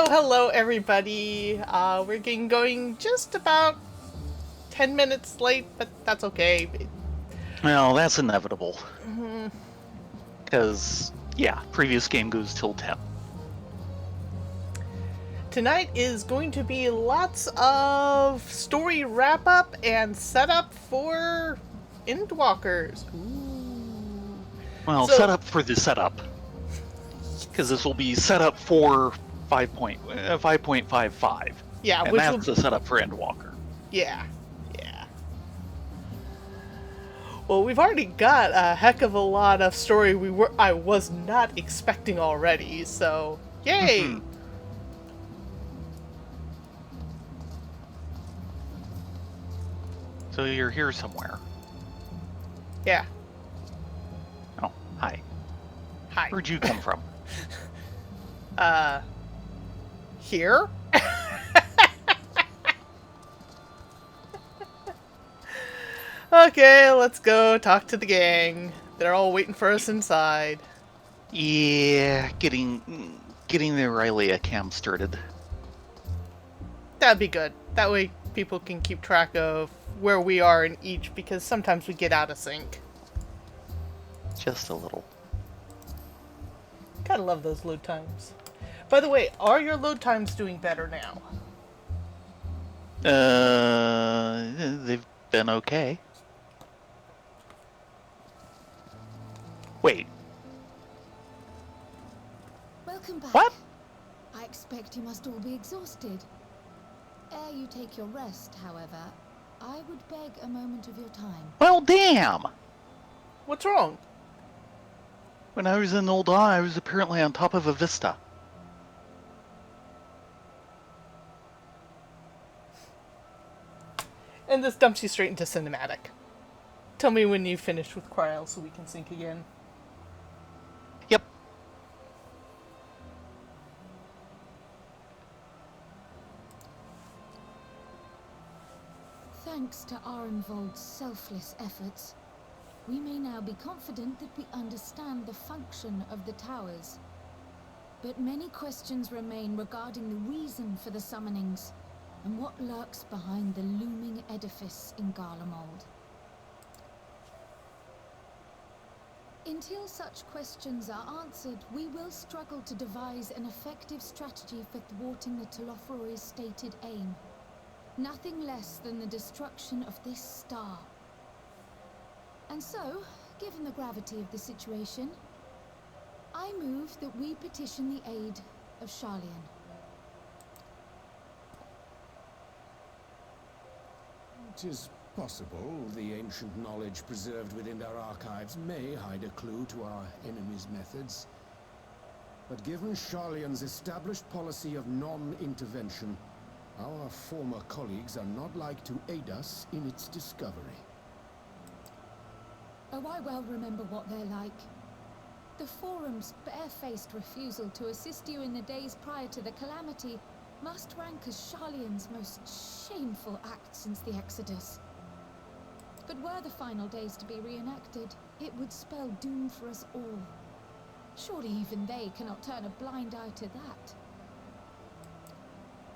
Hello, everybody. We're getting going just about 10 minutes late, but that's okay. Well, that's inevitable. Mhm. Because, yeah, previous game goes till 10. Tonight is going to be lots of story wrap up and setup for Endwalkers. Ooh. Well, So, setup for the setup. Because this will be setup for 5.55. yeah, And which will. that's the setup for Endwalker. Yeah, yeah. Well, we've already got a heck of a lot of story I was not expecting already, so yay! Mm-hmm. So you're here somewhere. Yeah, Oh, hi. hi. Where'd you come from? Uh, here? Okay, let's go talk to the gang. They're all waiting for us inside. Yeah, getting the Aurelia cam started. That'd be good. That way people can keep track of where we are in each, because sometimes we get out of sync. Just a little. Gotta love those load times. By the way, are your load times doing better now? They've been okay. Wait, Welcome back. what? I expect you must all be exhausted. Ere you take your rest, however, I would beg a moment of your time. Well, damn! What's wrong? When I was in Old Dawn, I was apparently on top of a vista. And this dumps you straight into cinematic. Tell me when you finish with Cryo so we can sync again. Yep. Thanks to Arenvold's selfless efforts, we may now be confident that we understand the function of the towers. But many questions remain regarding the reason for the summonings and what lurks behind the looming edifice in Garlemald. Until such questions are answered, we will struggle to devise an effective strategy for thwarting the Telophoroi's stated aim. Nothing less than the destruction of this star. And so, given the gravity of the situation, I move that we petition the aid of Sharlayan. It is possible the ancient knowledge preserved within our archives may hide a clue to our enemy's methods. But given Sharlayan's established policy of non-intervention, our former colleagues are not like to aid us in its discovery. Oh, I well remember what they're like. The Forum's barefaced refusal to assist you in the days prior to the calamity must rank as Sharlayan's most shameful act since the Exodus. But were the final days to be reenacted, it would spell doom for us all. Surely even they cannot turn a blind eye to that.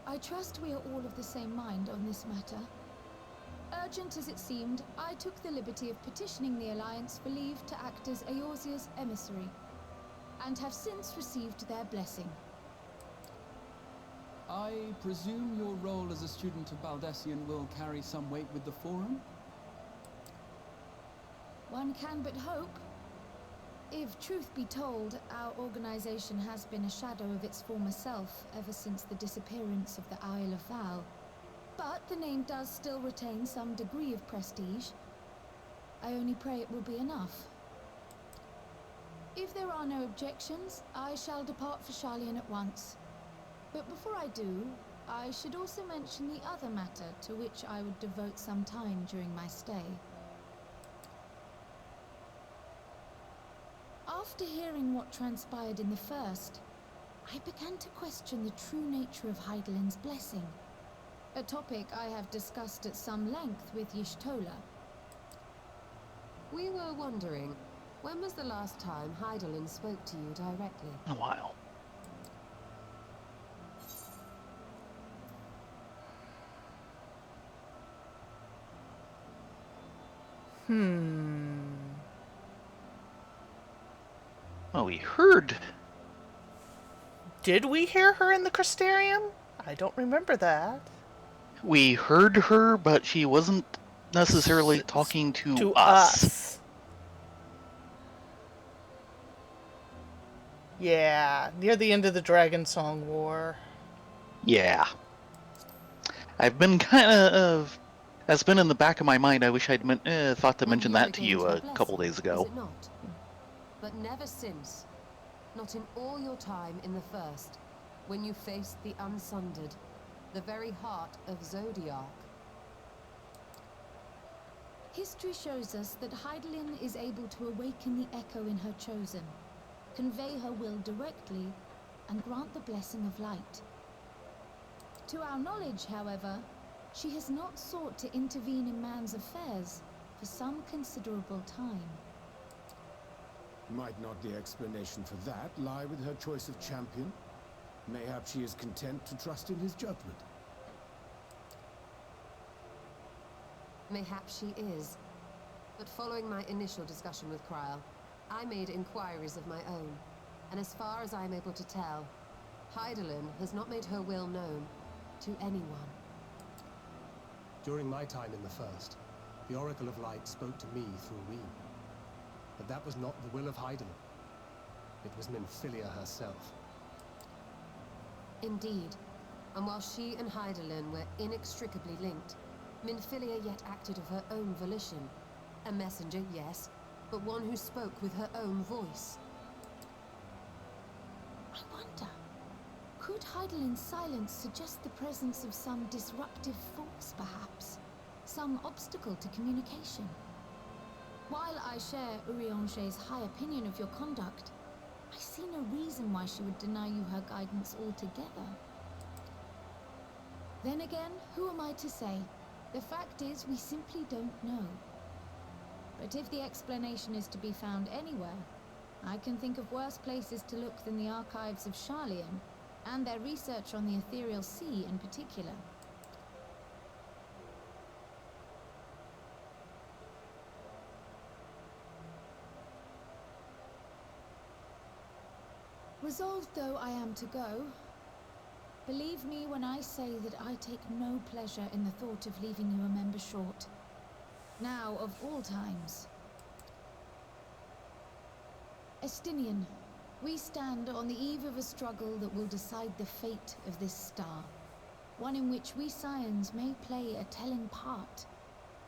I trust we are all of the same mind on this matter. Urgent as it seemed, I took the liberty of petitioning the Alliance for leave to act as Eorzea's emissary, and have since received their blessing. I presume your role as a student of Baldessian will carry some weight with the Forum? One can but hope. If truth be told, our organization has been a shadow of its former self ever since the disappearance of the Isle of Val. But the name does still retain some degree of prestige. I only pray it will be enough. If there are no objections, I shall depart for Sharlayan at once. But before I do, I should also mention the other matter to which I would devote some time during my stay. After hearing what transpired in the first, I began to question the true nature of Hydaelyn's blessing. A topic I have discussed at some length with Y'shtola. We were wondering, when was the last time Hydaelyn spoke to you directly? In a while. Well, we heard. Did we hear her in the Crystarium? I don't remember that. We heard her, but she wasn't necessarily talking to us. Yeah, near the end of the Dragon Song War. Yeah. I've been kind of... That's been in the back of my mind. I wish I'd thought to mention that to you a couple days ago. Is it not? But never since. Not in all your time in the First, when you faced the Unsundered, the very heart of Zodiark. History shows us that Heidelin is able to awaken the echo in her chosen, convey her will directly, and grant the blessing of light. To our knowledge, however, she has not sought to intervene in man's affairs for some considerable time. Might not the explanation for that lie with her choice of champion? Mayhap she is content to trust in his judgment. Mayhap she is. But following my initial discussion with Kryl, I made inquiries of my own, and as far as I am able to tell, Heidelin has not made her will known to anyone. During my time in the First, the Oracle of Light spoke to me through Reem. But that was not the will of Heidelin. It was Minfilia herself. Indeed, and while she and Heidelin were inextricably linked, Minfilia yet acted of her own volition. A messenger, yes, but one who spoke with her own voice. I wonder, could Heidelin's silence suggest the presence of some disruptive force, perhaps? Some obstacle to communication? While I share Urianger's high opinion of your conduct, I see no reason why she would deny you her guidance altogether. Then again, who am I to say? The fact is, we simply don't know. But if the explanation is to be found anywhere, I can think of worse places to look than the archives of Sharlayan, and their research on the Ethereal Sea in particular. Resolved though I am to go, believe me when I say that I take no pleasure in the thought of leaving you a member short. Now of all times. Estinian, we stand on the eve of a struggle that will decide the fate of this star. One in which we Scions may play a telling part,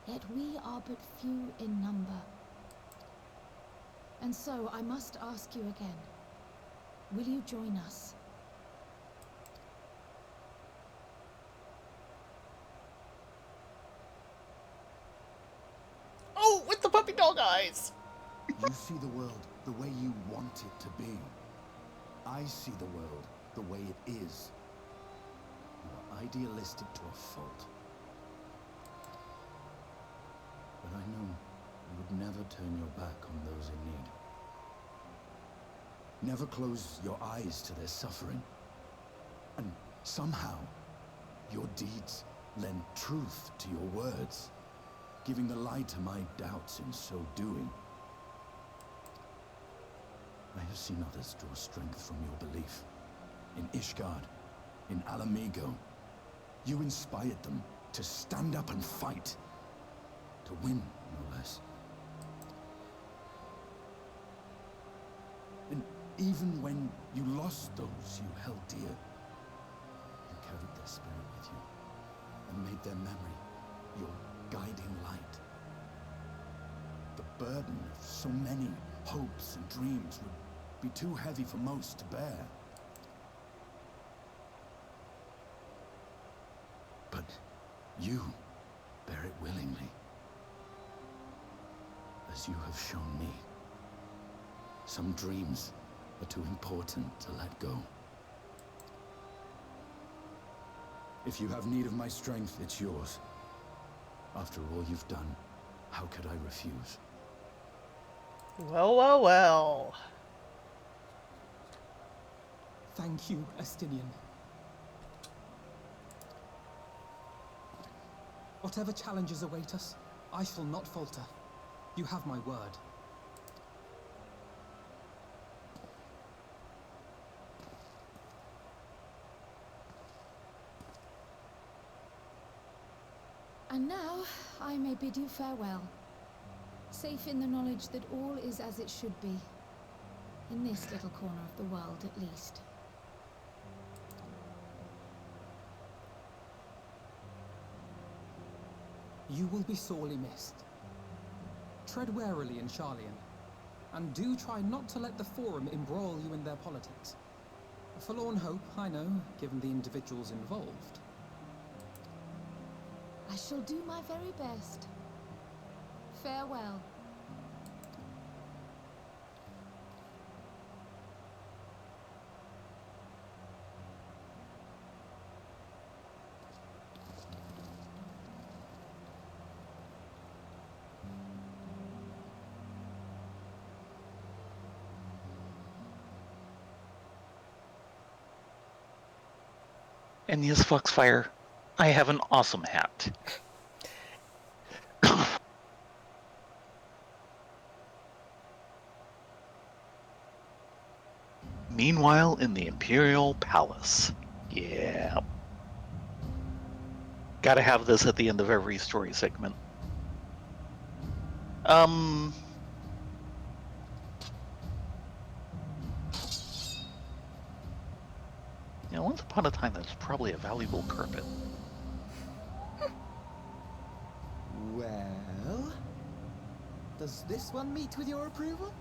yet we are but few in number. And so I must ask you again. Will you join us? Oh, with the puppy dog eyes! You see the world the way you want it to be. I see the world the way it is. You are idealistic to a fault. But I know you would never turn your back on those in need. Never close your eyes to their suffering. And somehow, your deeds lend truth to your words, giving the lie to my doubts in so doing. I have seen others draw strength from your belief. In Ishgard, in Alamigo, you inspired them to stand up and fight. To win, no less. And even when you lost those you held dear, you carried their spirit with you and made their memory your guiding light. The burden of so many hopes and dreams would be too heavy for most to bear. But you bear it willingly, as you have shown me. Some dreams are too important to let go. If you have need of my strength, it's yours. After all you've done, how could I refuse? Well, well, well. Thank you, Estinian. Whatever challenges await us, I shall not falter. You have my word. And now, I may bid you farewell. Safe in the knowledge that all is as it should be. In this little corner of the world, at least. You will be sorely missed. Tread warily in Charlian, and do try not to let the Forum embroil you in their politics. A forlorn hope, I know, given the individuals involved. I shall do my very best. Farewell. And yes, Foxfire, I have an awesome hat. Meanwhile, in the Imperial Palace. Yeah. Gotta have this at the end of every story segment. You know, once upon a time, that's probably a valuable carpet. Well, does this one meet with your approval?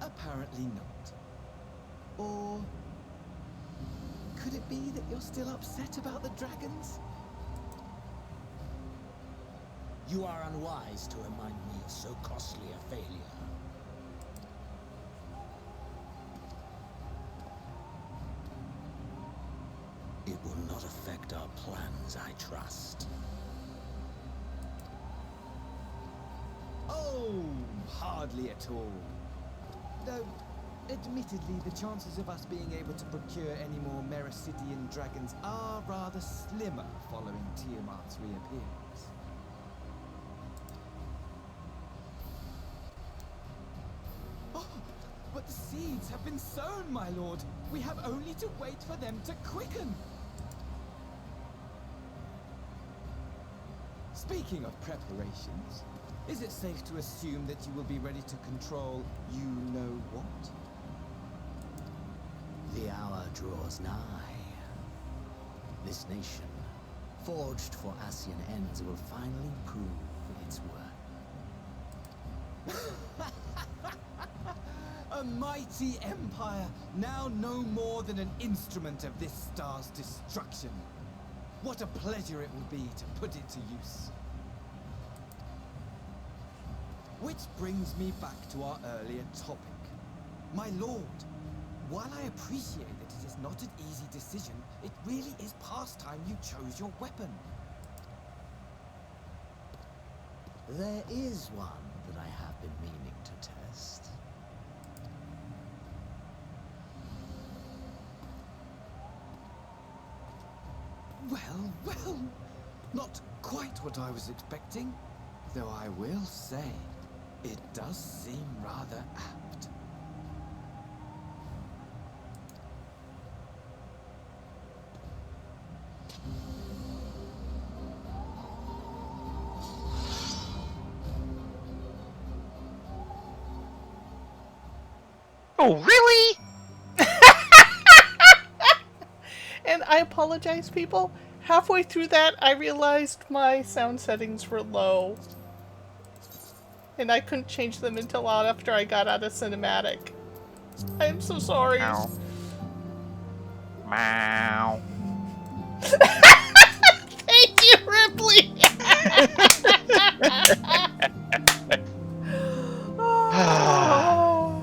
Apparently not. Or could it be that you're still upset about the dragons? You are unwise to remind me of so costly a failure. It will not affect our plans, I trust. Oh, hardly at all. Though, admittedly, the chances of us being able to procure any more Mericidian dragons are rather slimmer following Tiamat's reappearance. Oh, but the seeds have been sown, my lord. We have only to wait for them to quicken. Speaking of preparations, is it safe to assume that you will be ready to control you-know-what? The hour draws nigh. This nation, forged for Ascian ends, will finally prove its worth. A mighty empire, now no more than an instrument of this star's destruction. What a pleasure it will be to put it to use. Which brings me back to our earlier topic. My lord, while I appreciate that it is not an easy decision, it really is past time you chose your weapon. There is one that I have been meaning to test. Well, well, not quite what I was expecting, though I will say, it does seem rather apt. Oh, really? And I apologize, people. Halfway through that, I realized my sound settings were low. And I couldn't change them until after I got out of cinematic. I am so sorry. Meow. Meow. Thank you, Ripley! Oh.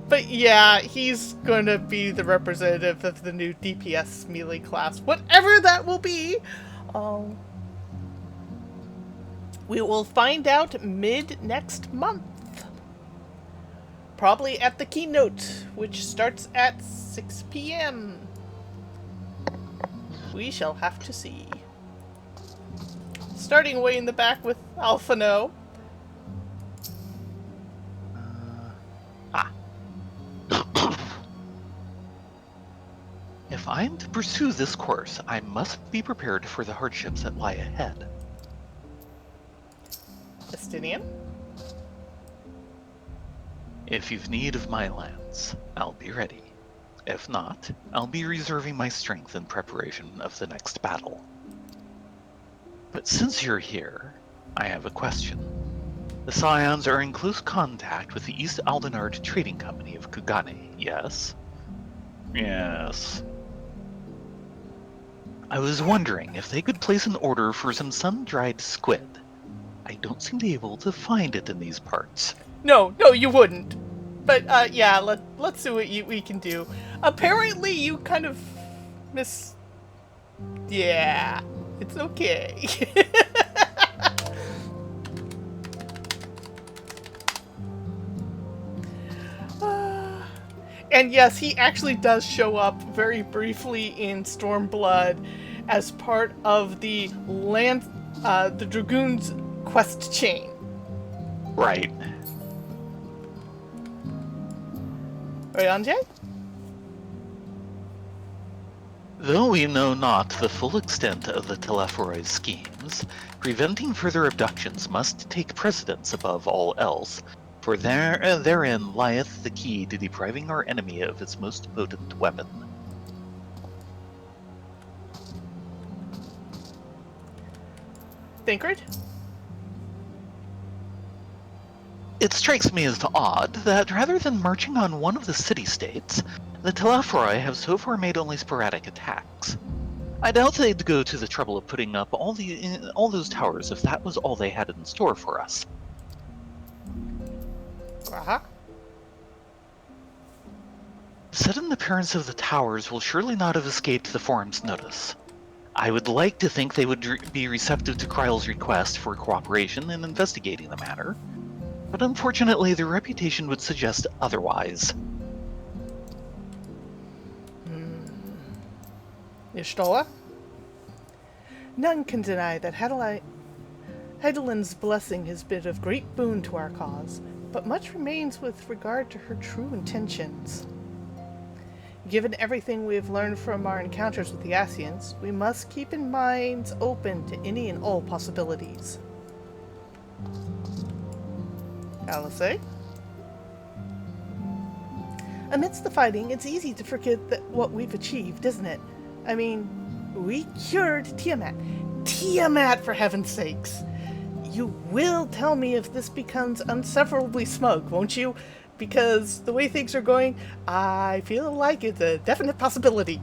But yeah, he's gonna be the representative of the new DPS melee class, whatever that will be. We will find out mid-next month. Probably at the keynote, which starts at 6 p.m. We shall have to see. Starting way in the back with Alphano. If I am to pursue this course, I must be prepared for the hardships that lie ahead. Estinian. If you've need of my lance, I'll be ready. If not, I'll be reserving my strength in preparation of the next battle. But since you're here, I have a question. The Scions are in close contact with the East Aldenard Trading Company of Kugane, yes? Yes. I was wondering if they could place an order for some sun-dried squid. I don't seem to be able to find it in these parts. No, you wouldn't. But, yeah, let's see what we can do. Apparently you kind of Yeah, it's okay. And yes, he actually does show up very briefly in Stormblood as part of the Dragoons quest chain. Right. Ryanje? Though we know not the full extent of the Telephoroid schemes, preventing further abductions must take precedence above all else, for therein lieth the key to depriving our enemy of its most potent weapon. Thinkard? It strikes me as odd that rather than marching on one of the city-states, the Telephoroi have so far made only sporadic attacks. I doubt they'd go to the trouble of putting up all those towers if that was all they had in store for us. Uh-huh. The sudden appearance of the towers will surely not have escaped the Forum's notice. I would like to think they would be receptive to Kryle's request for cooperation in investigating the matter, but unfortunately their reputation would suggest otherwise. Y'shtola? None can deny that Heidelin's blessing has been of great boon to our cause, but much remains with regard to her true intentions. Given everything we have learned from our encounters with the Asians, we must keep in minds open to any and all possibilities. Alice? Amidst the fighting, it's easy to forget what we've achieved, isn't it? I mean, we cured Tiamat. Tiamat, for heaven's sakes! You will tell me if this becomes unseverably smug, won't you? Because the way things are going, I feel like it's a definite possibility.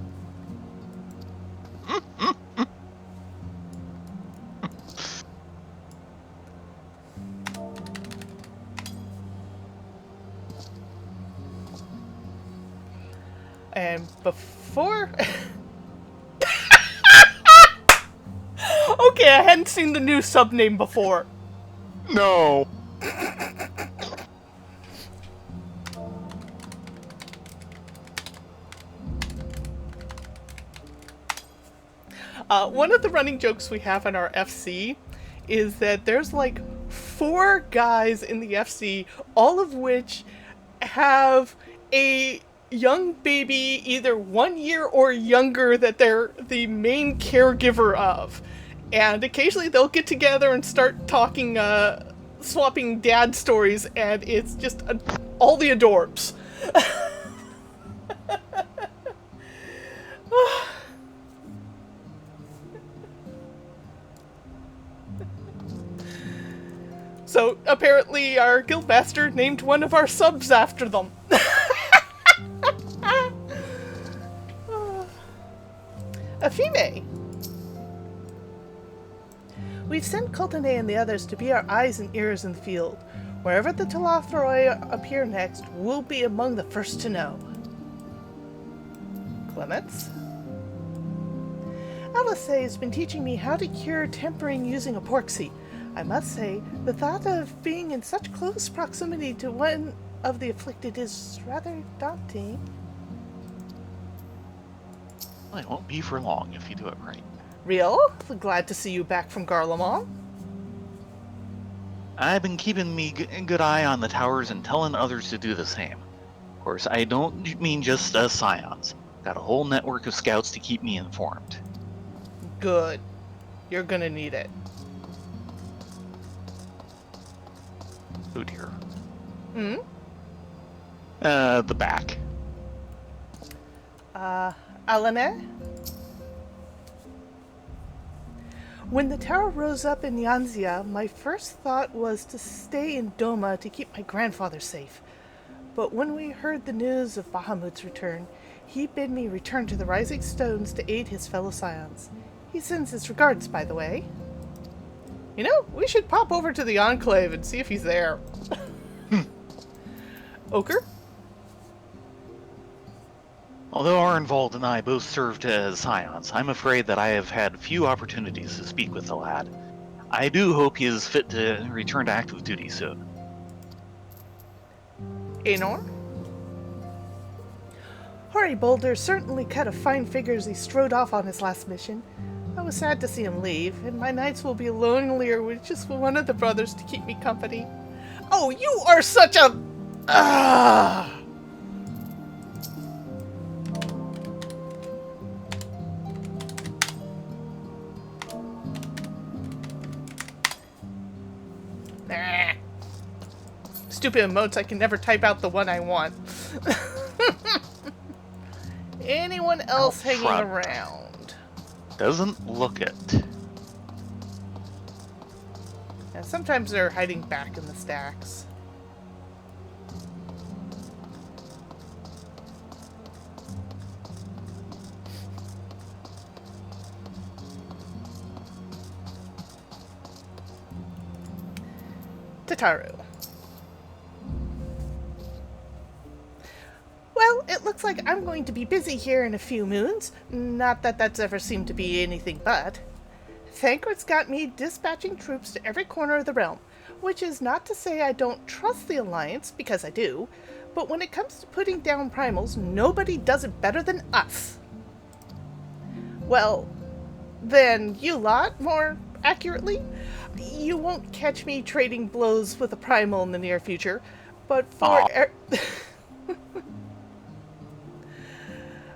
And before... Okay, I hadn't seen the new subname before. No. One of the running jokes we have in our FC is that there's like 4 guys in the FC, all of which have a young baby either 1 year or younger that they're the main caregiver of. And occasionally they'll get together and start talking, swapping dad stories, and it's just all the adorbs. So, apparently our guildmaster named one of our subs after them. Afime. We've sent Kultane and the others to be our eyes and ears in the field. Wherever the Telathroi appear next, we'll be among the first to know. Clements? Alice has been teaching me how to cure tempering using epoxy. I must say, the thought of being in such close proximity to one of the afflicted is rather daunting. Well, it won't be for long if you do it right. Real? Glad to see you back from Garlemald. I've been keeping me a good eye on the towers and telling others to do the same. Of course, I don't mean just us scions. Got a whole network of scouts to keep me informed. Good. You're gonna need it. Oh dear. Hmm? The back. Alane? When the tower rose up in Yanzia, my first thought was to stay in Doma to keep my grandfather safe. But when we heard the news of Bahamut's return, he bid me return to the Rising Stones to aid his fellow scions. He sends his regards, by the way. You know, we should pop over to the Enclave and see if he's there. Ochre? Although Arnvald and I both served as scions, I'm afraid that I have had few opportunities to speak with the lad. I do hope he is fit to return to active duty soon. Aenor? Hoary Boulder certainly cut a fine figure as he strode off on his last mission. I was sad to see him leave, and my nights will be lonelier with just one of the brothers to keep me company. Oh, you are such a... Ah! Nah. Stupid emotes, I can never type out the one I want. Anyone else Out hanging front. around? Doesn't look it. Yeah, sometimes they're hiding back in the stacks. Tataru. Well, it looks like I'm going to be busy here in a few moons. Not that that's ever seemed to be anything but. Thancred's got me dispatching troops to every corner of the realm, which is not to say I don't trust the Alliance, because I do, but when it comes to putting down primals, nobody does it better than us. Well, then you lot, more accurately. You won't catch me trading blows with a primal in the near future, but for...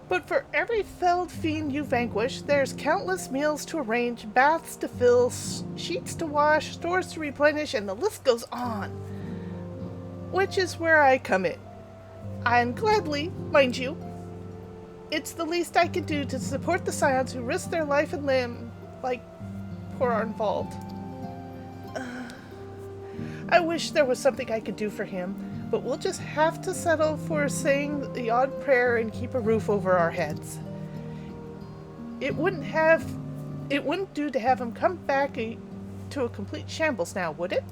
But for every felled fiend you vanquish, there's countless meals to arrange, baths to fill, sheets to wash, stores to replenish, and the list goes on. Which is where I come in. And gladly, mind you. It's the least I can do to support the scions who risk their life and limb, like poor Arnvald. I wish there was something I could do for him. But we'll just have to settle for saying the odd prayer and keep a roof over our heads. It wouldn't do to have him come back to a complete shambles now, would it?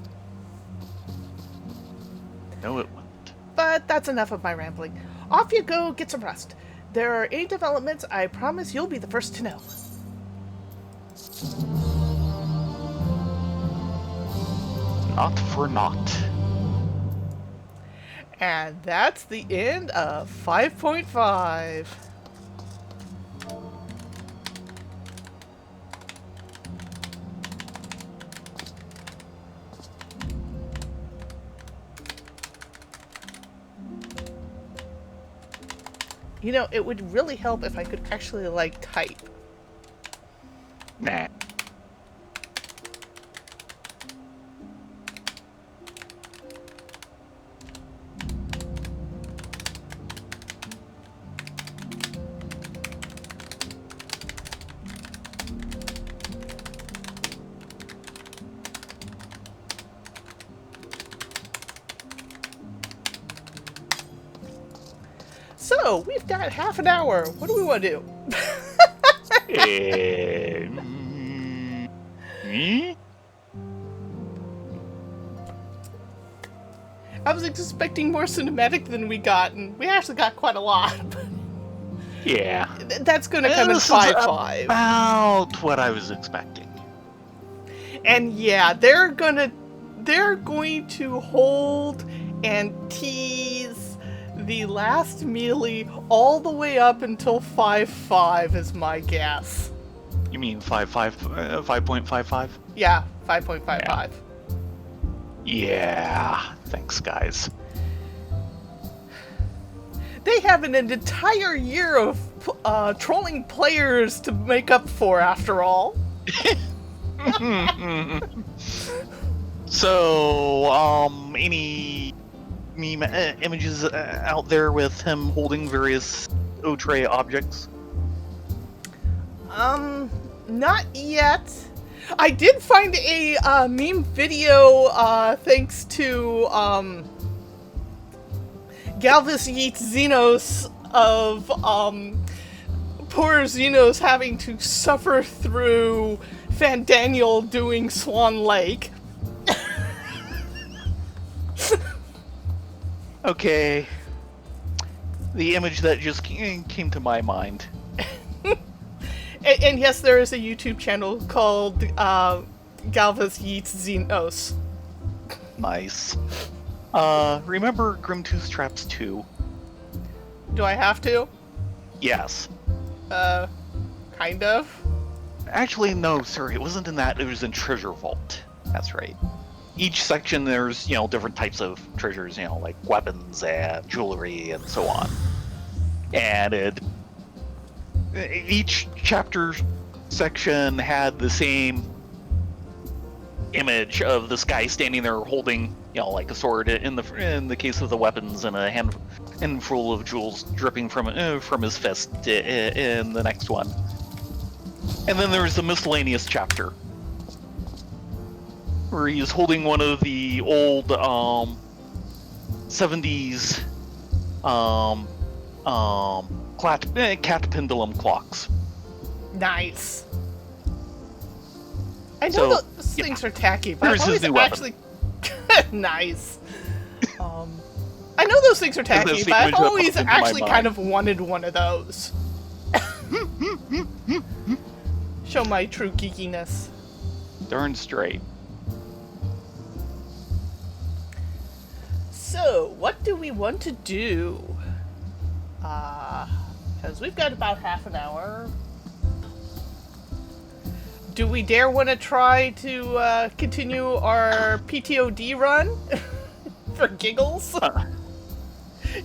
No, it wouldn't. But that's enough of my rambling. Off you go, get some rest. There are any developments, I promise you'll be the first to know. Not for naught. And that's the end of 5.5. You know, it would really help if I could actually, like, type. Nah. So, we've got half an hour. What do we want to do? Me? I was expecting more cinematic than we got, and we actually got quite a lot. Yeah. That's going to come in This is 5.5. about what I was expecting. And yeah, they're going to hold and tease the last melee all the way up until 5.5 is my guess. You mean 5.55? Yeah, 5.55. Yeah. Thanks, guys. They have an entire year of trolling players to make up for, after all. So, any meme images out there with him holding various Outre objects? Not yet. I did find a meme video thanks to Galvus Yeats Xenos of poor Xenos having to suffer through Fandaniel doing Swan Lake. Okay. The image that just came to my mind. And yes, there is a YouTube channel called Galvus Yeats Xenos. Nice. Remember Grimtooth Traps 2? Do I have to? Yes. Kind of. Actually, no, sorry, it wasn't in that, it was in Treasure Vault. That's right. Each section there's, different types of treasures, like weapons and jewelry and so on. And each chapter section had the same image of this guy standing there holding, like a sword in the case of the weapons, and a handful of jewels dripping from his fist in the next one. And then there's the miscellaneous chapter, where he's holding one of the old 70s cat pendulum clocks. Nice. I know So, those things are tacky, but Here's I've his always new actually nice. I know those things are tacky, That's the but I've image that always popped into my actually kind mind. of wanted one of those. Show my true geekiness. Darn straight. So, what do we want to do? Because we've got about half an hour. Do we dare want to try to continue our PTOD run? For giggles?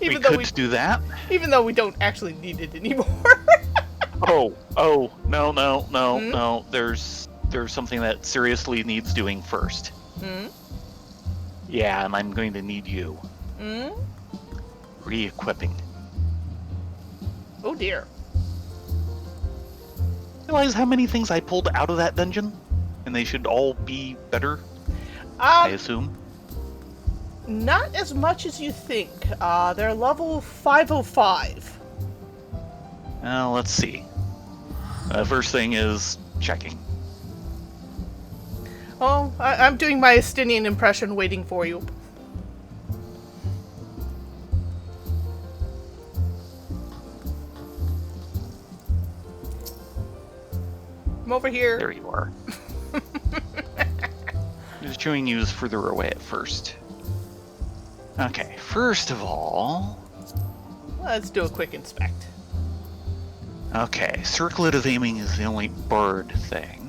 We could do that. Even though we don't actually need it anymore. Oh, no. There's something that seriously needs doing first. Hmm? Yeah, and I'm going to need you. Hmm? Re-equipping. Oh dear. Realize how many things I pulled out of that dungeon? And they should all be better, I assume. Not as much as you think. They're level 505. Let's see. First thing is checking. Oh, I'm doing my Estinian impression waiting for you. I'm over here. There you are. Just showing you is further away at first. Okay, first of all... Let's do a quick inspect. Okay, circlet of aiming is the only bard thing.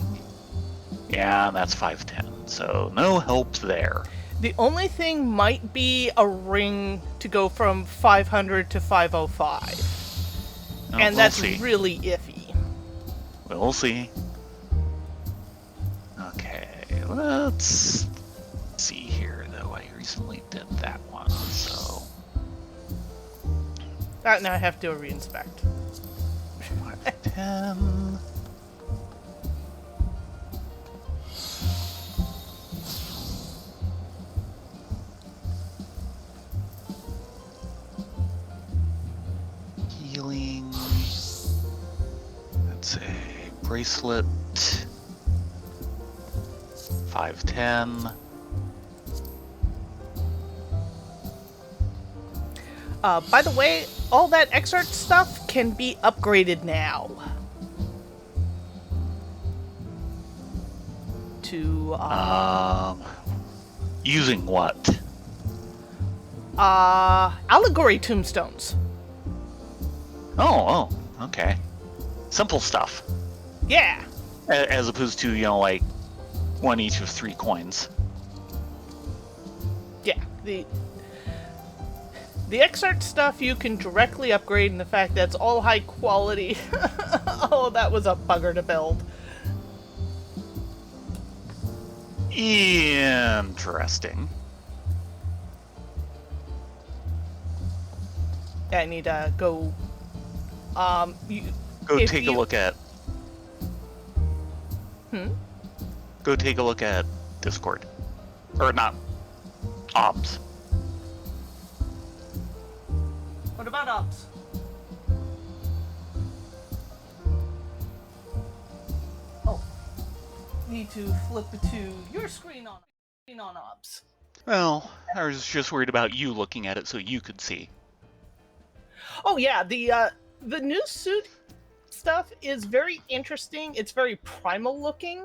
Yeah, that's 510, so no help there. The only thing might be a ring to go from 500 to 505. Oh, And we'll that's see. really iffy. We'll see. Okay, let's see here, though. I recently did that one, so... Now I have to do a reinspect. 510... Healing... That's a bracelet... 510... By the way, all that excerpt stuff can be upgraded now. To, Using what? Allegory tombstones. Oh, okay. Simple stuff. Yeah. As opposed to, like, one each of 3 coins. Yeah. The X-Art stuff you can directly upgrade, and the fact that it's all high quality. Oh, that was a bugger to build. Interesting. Yeah, I need to go. Go take a look at. Go take a look at Discord, or not, Ops. What about Ops? Oh, need to flip to your screen on Ops. Well, I was just worried about you looking at it so you could see. Oh yeah, the new suit stuff is very interesting. It's very primal looking.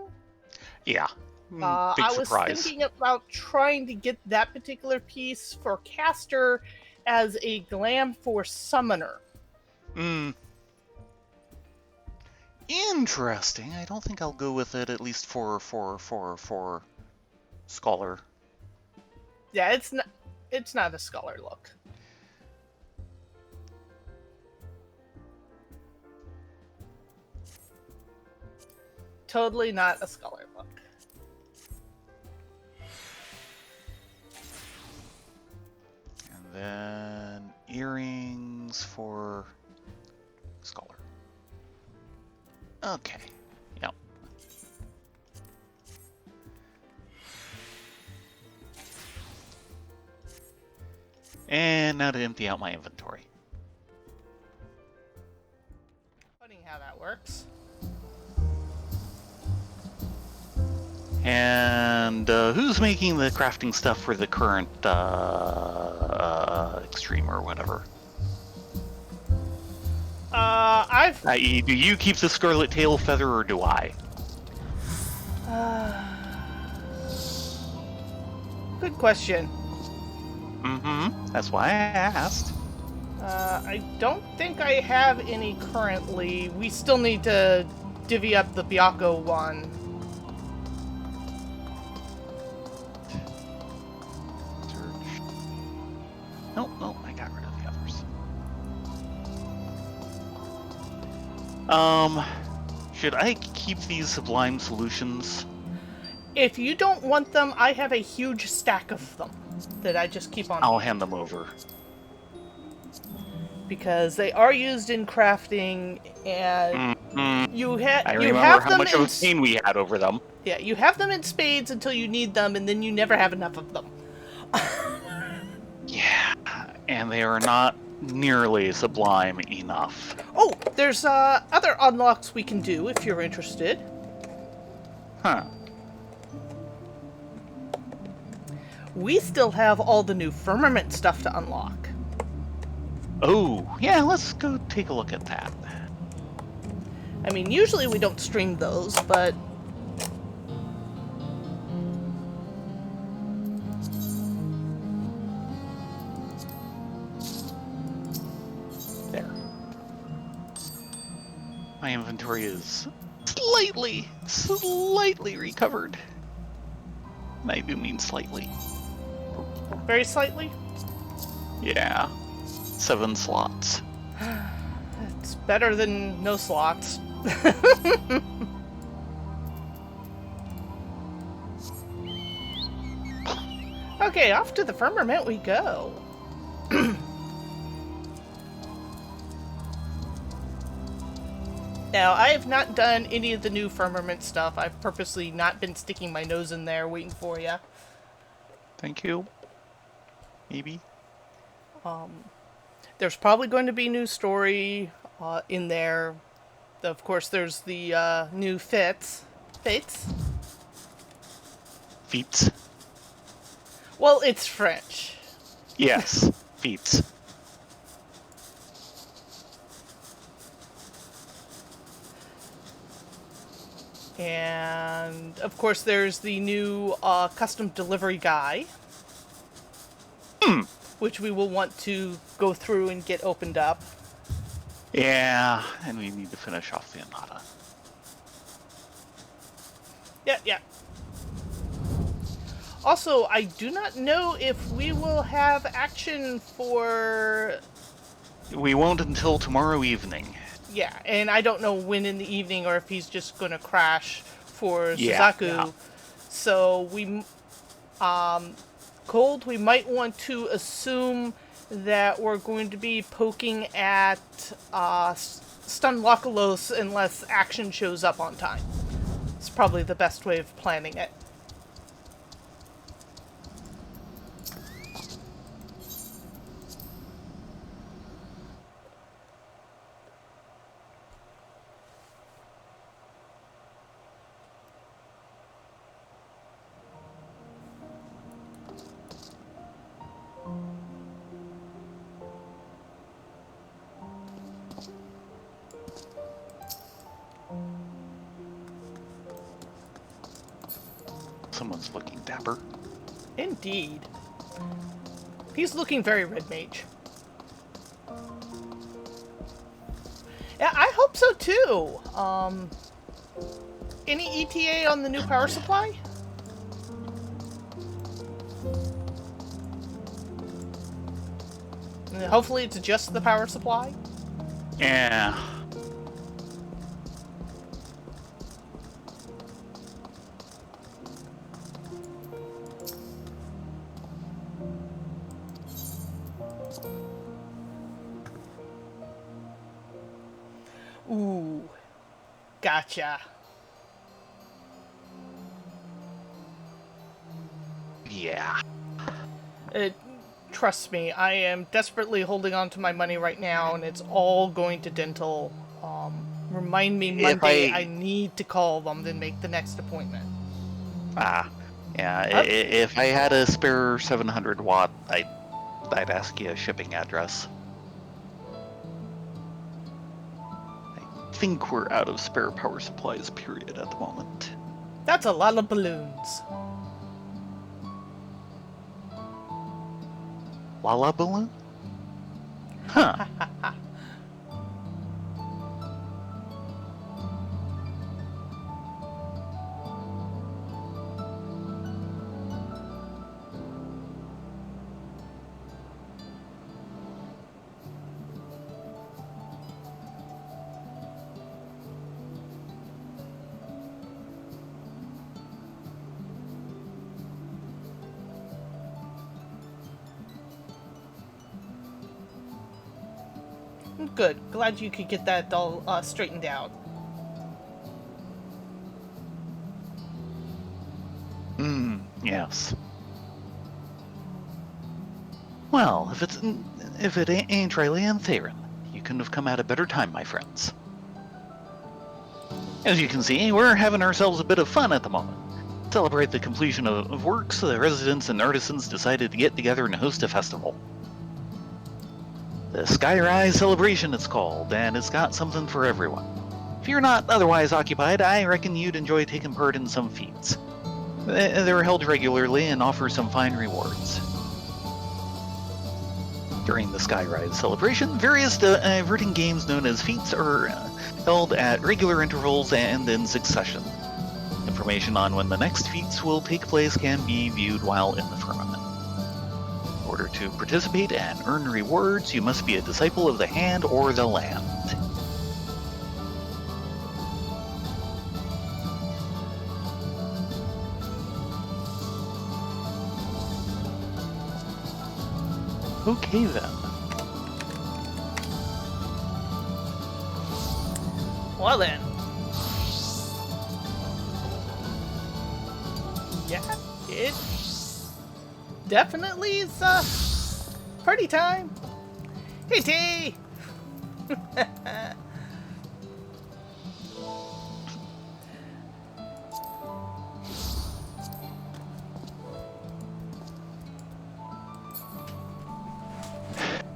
Yeah. Big I was surprise. thinking about trying to get that particular piece for caster as a glam for summoner. Interesting. I don't think I'll go with it, at least for Scholar. Yeah, it's not a scholar look. Totally not a scholar look. And then earrings for Scholar. Okay. Yep. And now to empty out my inventory. Funny how that works. And who's making the crafting stuff for the current extreme or whatever? I.e., do you keep the scarlet tail feather or do I? Good question. That's why I asked. I don't think I have any currently. We still need to divvy up the Byakko one. Nope, I got rid of the others. Should I keep these Sublime Solutions? If you don't want them, I have a huge stack of them that I just keep on. I'll hand them over. Because they are used in crafting, and you have I you remember have how them much of a pain we had over them. Yeah, you have them in spades until you need them, and then you never have enough of them. Yeah, and they are not nearly sublime enough. Oh, there's other unlocks we can do if you're interested. Huh. We still have all the new firmament stuff to unlock. Oh, yeah, let's go take a look at that. I mean, usually we don't stream those, but... There. My inventory is slightly recovered. And I do mean slightly. Very slightly? Yeah. 7 slots. It's better than no slots. Okay, off to the firmament we go. Now, I have not done any of the new firmament stuff. I've purposely not been sticking my nose in there waiting for you. Thank you. Maybe. There's probably going to be new story in there. Of course, there's the new Fates. Feats. Well, it's French. Yes, feats. And, of course, there's the new custom delivery guy. which we will want to go through and get opened up. Yeah, and we need to finish off the Anata. Yeah. Also, I do not know if we will have action for... We won't until tomorrow evening. Yeah, and I don't know when in the evening or if he's just going to crash for Yeah, Suzaku. yeah. So Cold, we might want to assume that we're going to be poking at Stun Localos unless action shows up on time. It's probably the best way of planning it. Someone's looking dapper. Indeed. He's looking very red mage. Yeah, I hope so too. Any ETA on the new power supply? Hopefully it's just the power supply. Yeah. Ooh. Gotcha. Yeah. Trust me, I am desperately holding on to my money right now, and it's all going to dental. Remind me Monday I need to call them and make the next appointment. Yeah. If I had a spare 700 watt, I'd ask you a shipping address. I think we're out of spare power supplies, period, at the moment. That's a lot of balloons. Lala balloon? Huh. Good. Glad you could get that all straightened out. Yes. Well, if it ain't Riley and Theron, you couldn't have come at a better time, my friends. As you can see, we're having ourselves a bit of fun at the moment. To celebrate the completion of works, the residents and artisans decided to get together and host a festival. The Skyrise Celebration it's called, and it's got something for everyone. If you're not otherwise occupied, I reckon you'd enjoy taking part in some feats. They're held regularly and offer some fine rewards. During the Skyrise Celebration, various diverting games known as feats are held at regular intervals and in succession. Information on when the next feats will take place can be viewed while in the firmament. In order to participate and earn rewards, you must be a disciple of the Hand or the Land. Okay then. Well then. Yeah, it definitely is party time. Hey T!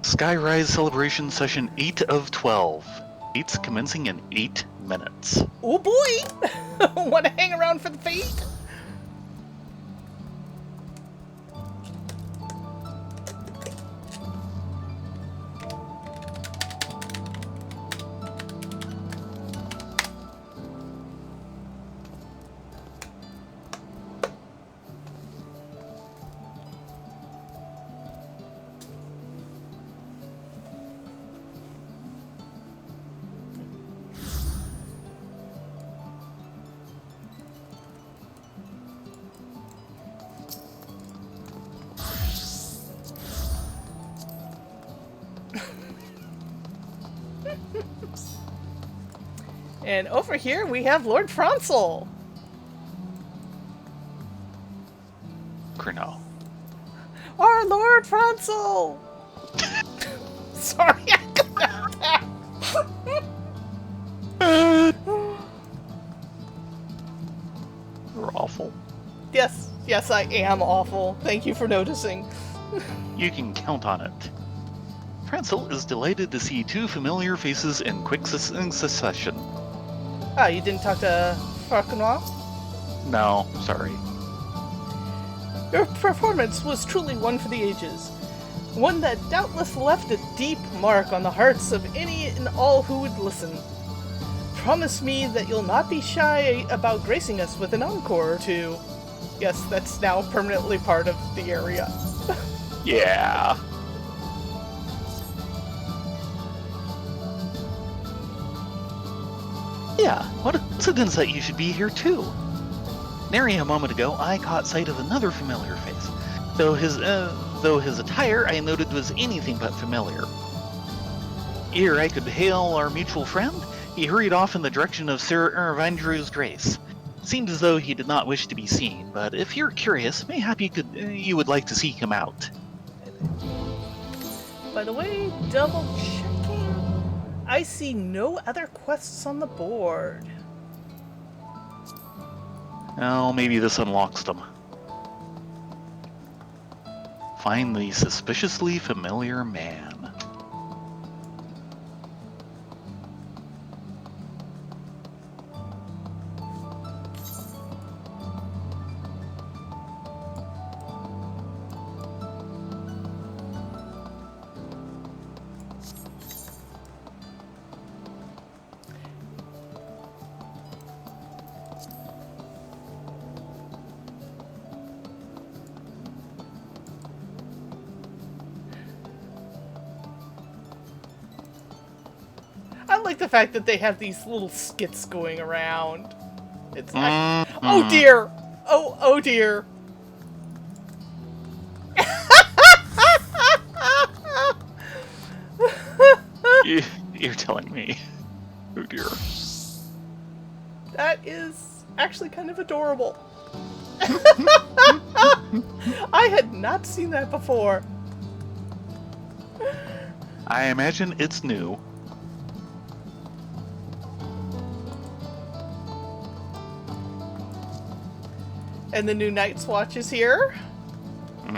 Skyrise Celebration Session 8 of 12. Feats commencing in 8 minutes. Oh boy! Want to hang around for the fate? And over here we have Lord Francel. Kurno. Our Lord Francel! Sorry, I got that. You're awful. Yes, yes, I am awful. Thank you for noticing. You can count on it. Francel is delighted to see two familiar faces in quick succession. Ah, you didn't talk to Farquenois? No, sorry. Your performance was truly one for the ages. One that doubtless left a deep mark on the hearts of any and all who would listen. Promise me that you'll not be shy about gracing us with an encore or two. Yes, that's now permanently part of the area. Yeah. Yeah, what a coincidence that you should be here too. Nary a moment ago, I caught sight of another familiar face. Though his attire I noted was anything but familiar. Ere I could hail our mutual friend, he hurried off in the direction of Sir Ervandru's grace. Seemed as though he did not wish to be seen, but if you're curious, mayhap you would like to seek him out. By the way, double checking. I see no other quests on the board. Oh, maybe this unlocks them. Find the suspiciously familiar man. I like the fact that they have these little skits going around. It's like, oh dear! Oh dear! You're telling me. Oh dear. That is actually kind of adorable. I had not seen that before. I imagine it's new. And the new Night's Watch is here.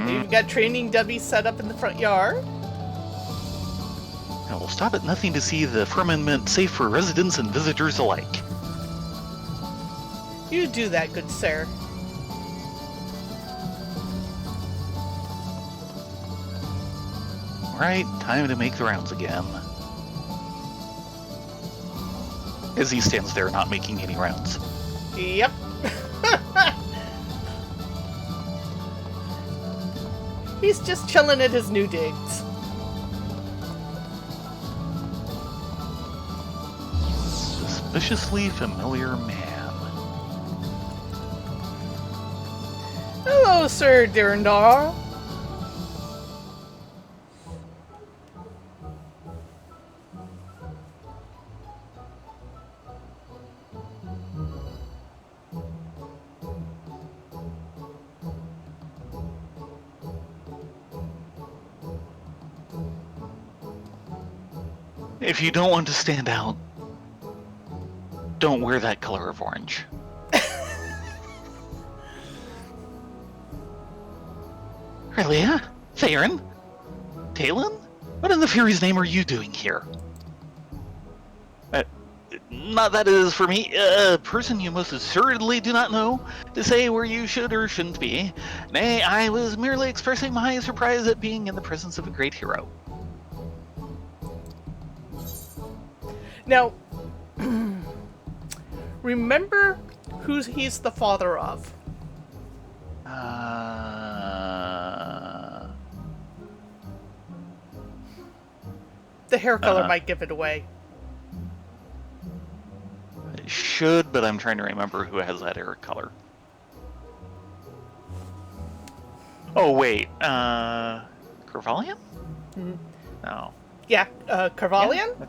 We've got training dummies set up in the front yard. I will stop at nothing to see the firmament safe for residents and visitors alike. You do that, good sir. Alright, time to make the rounds again. As he stands there not making any rounds. Yep. He's just chilling at his new digs. Suspiciously familiar man. Hello, Sir Durandar. If you don't want to stand out, don't wear that color of orange. Relia? Theron? Talon? What in the Fury's name are you doing here? Not that it is for me, a person you most assuredly do not know, to say where you should or shouldn't be. Nay, I was merely expressing my surprise at being in the presence of a great hero. Now, remember who he's the father of. The hair color might give it away. It should, but I'm trying to remember who has that hair color. Oh, wait. Carvalian? Mm-hmm. No. Yeah, Carvalian? Yeah.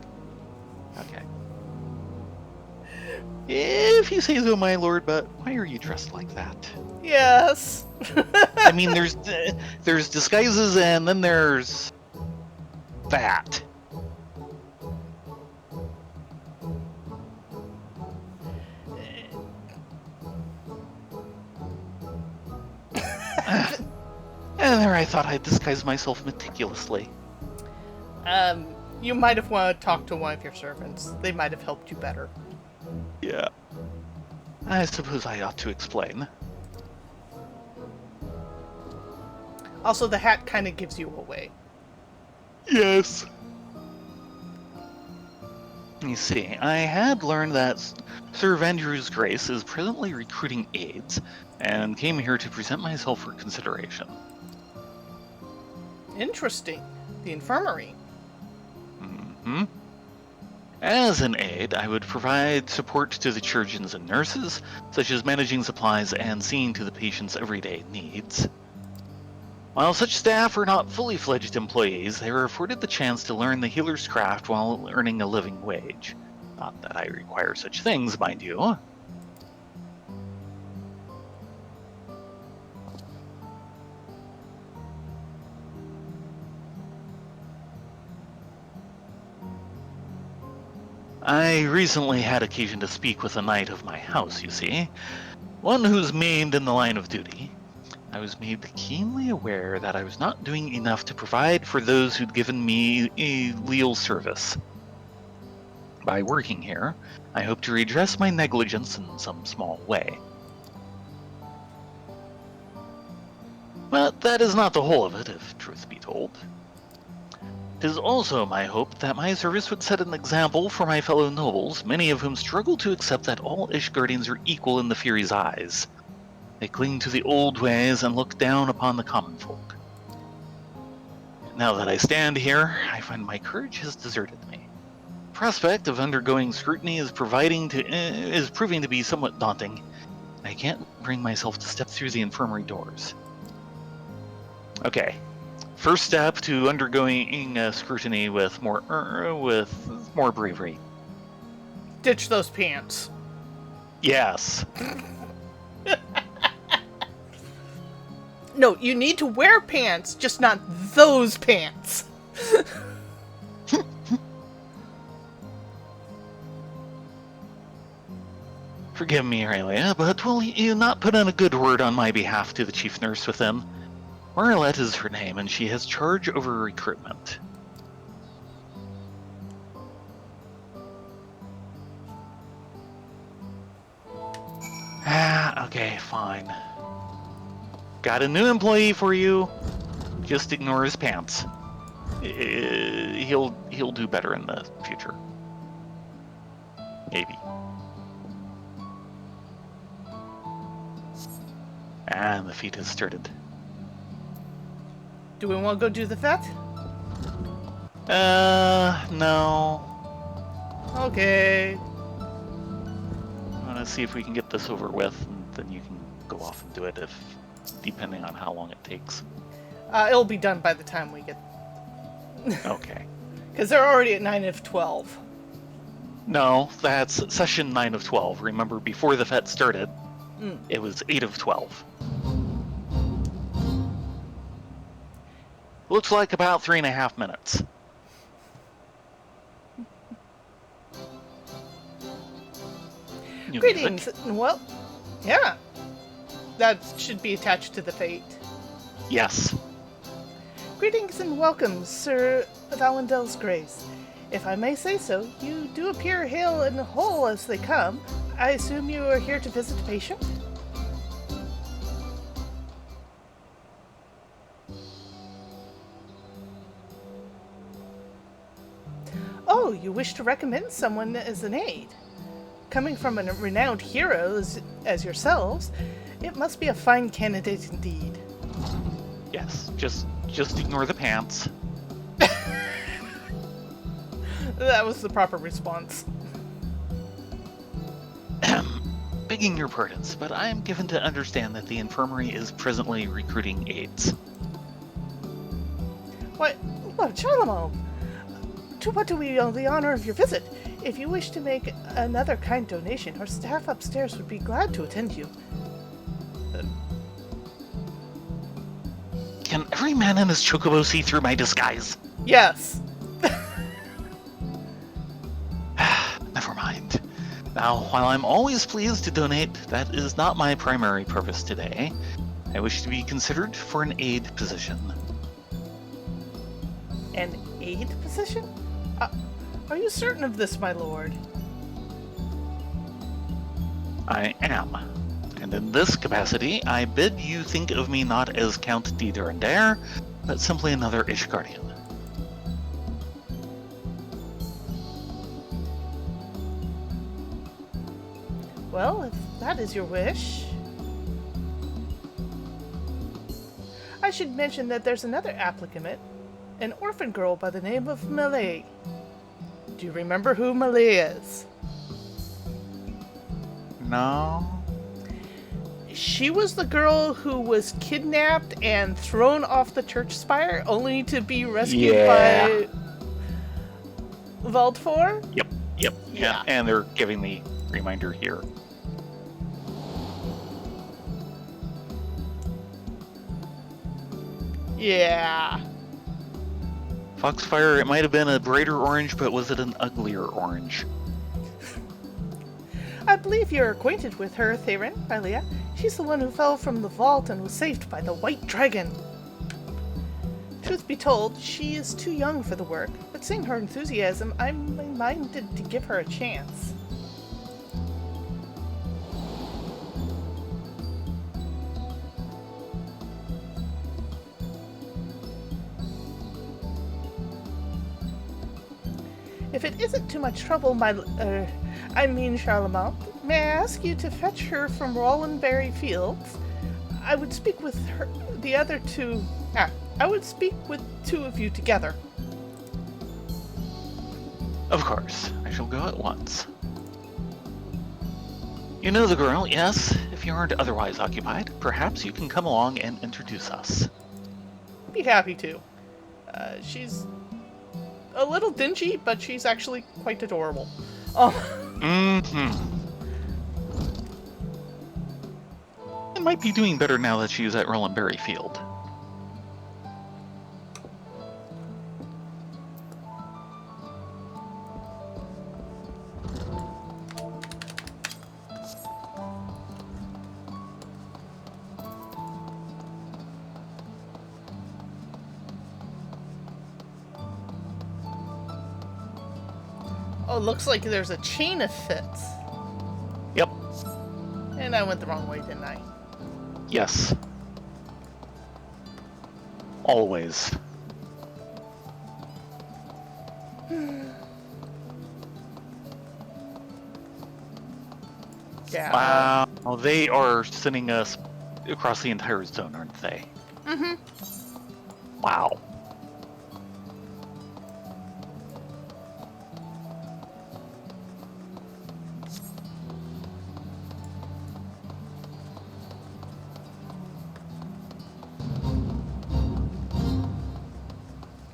Okay. If you say so, my lord, but why are you dressed like that? Yes. I mean, there's disguises and then there's that. And there I thought I'd disguise myself meticulously. You might have wanted to talk to one of your servants. They might have helped you better. Yeah. I suppose I ought to explain. Also, the hat kind of gives you away. Yes. You see, I had learned that Sir Vandrew's Grace is presently recruiting aides, and came here to present myself for consideration. Interesting. The infirmary. Mm-hmm. As an aide, I would provide support to the surgeons and nurses, such as managing supplies and seeing to the patient's everyday needs. While such staff are not fully fledged employees, they are afforded the chance to learn the healer's craft while earning a living wage. Not that I require such things, mind you. I recently had occasion to speak with a knight of my house, you see, one who's maimed in the line of duty. I was made keenly aware that I was not doing enough to provide for those who'd given me a leal service. By working here, I hope to redress my negligence in some small way. But that is not the whole of it, if truth be told. 'Tis also my hope that my service would set an example for my fellow nobles, many of whom struggle to accept that all Ishgardians are equal in the Fury's eyes. They cling to the old ways and look down upon the common folk. Now that I stand here, I find my courage has deserted me. The prospect of undergoing scrutiny is proving to be somewhat daunting. I can't bring myself to step through the infirmary doors. Okay. First step to undergoing scrutiny with more bravery. Ditch those pants. Yes. No, you need to wear pants, just not those pants. Forgive me, Aurelia, but will you not put in a good word on my behalf to the chief nurse within? Marlette is her name, and she has charge over recruitment. Okay, fine. Got a new employee for you. Just ignore his pants. He'll do better in the future. Maybe. And the feat has started. Do we want to go do the vet? No. Okay. I want to see if we can get this over with, and then you can go off and do it, depending on how long it takes. It'll be done by the time we get... Okay. Because they're already at 9 of 12. No, that's session 9 of 12. Remember, before the FET started, it was 8 of 12. Looks like about 3.5 minutes. New Greetings. music. Well, yeah. That should be attached to the fate. Yes. Greetings and welcome, Sir Valendel's Grace. If I may say so, you do appear hale and whole as they come. I assume you are here to visit a patient? Oh, you wish to recommend someone as an aide? Coming from a renowned hero as yourselves, it must be a fine candidate indeed. Yes. Just ignore the pants. That was the proper response. Begging your pardons, but I am given to understand that the infirmary is presently recruiting aides. What? Lord Charlemagne! To what do we owe the honor of your visit? If you wish to make another kind donation, our staff upstairs would be glad to attend you. Can every man in his chocobo see through my disguise? Yes. Never mind. Now, while I'm always pleased to donate, that is not my primary purpose today. I wish to be considered for an aide position. An aide position? Are you certain of this, my lord? I am. And in this capacity, I bid you think of me not as Count de Durandare, but simply another Ishgardian. Well, if that is your wish. I should mention that there's another applicant, an orphan girl by the name of Malay. Do you remember who Malay is? No? She was the girl who was kidnapped and thrown off the church spire, only to be rescued by Valdfor? Yep. Yeah. And they're giving the reminder here. Yeah. Foxfire, it might have been a brighter orange, but was it an uglier orange? I believe you're acquainted with her, Theron, Rylea. She's the one who fell from the vault and was saved by the White Dragon. Truth be told, she is too young for the work, but seeing her enthusiasm, I'm minded to give her a chance. If it isn't too much trouble, Charlemont, may I ask you to fetch her from Rollenberry Fields? I would speak with two of you together. Of course. I shall go at once. You know the girl, yes? If you aren't otherwise occupied, perhaps you can come along and introduce us. Be happy to. She's a little dingy, but she's actually quite adorable. It might be doing better now that she's at Rollenberry Field. Oh, looks like there's a chain of fits. Yep. And I went the wrong way, didn't I? Yes. Always. Yeah. Wow, they are sending us across the entire zone, aren't they? Mm-hmm. Wow.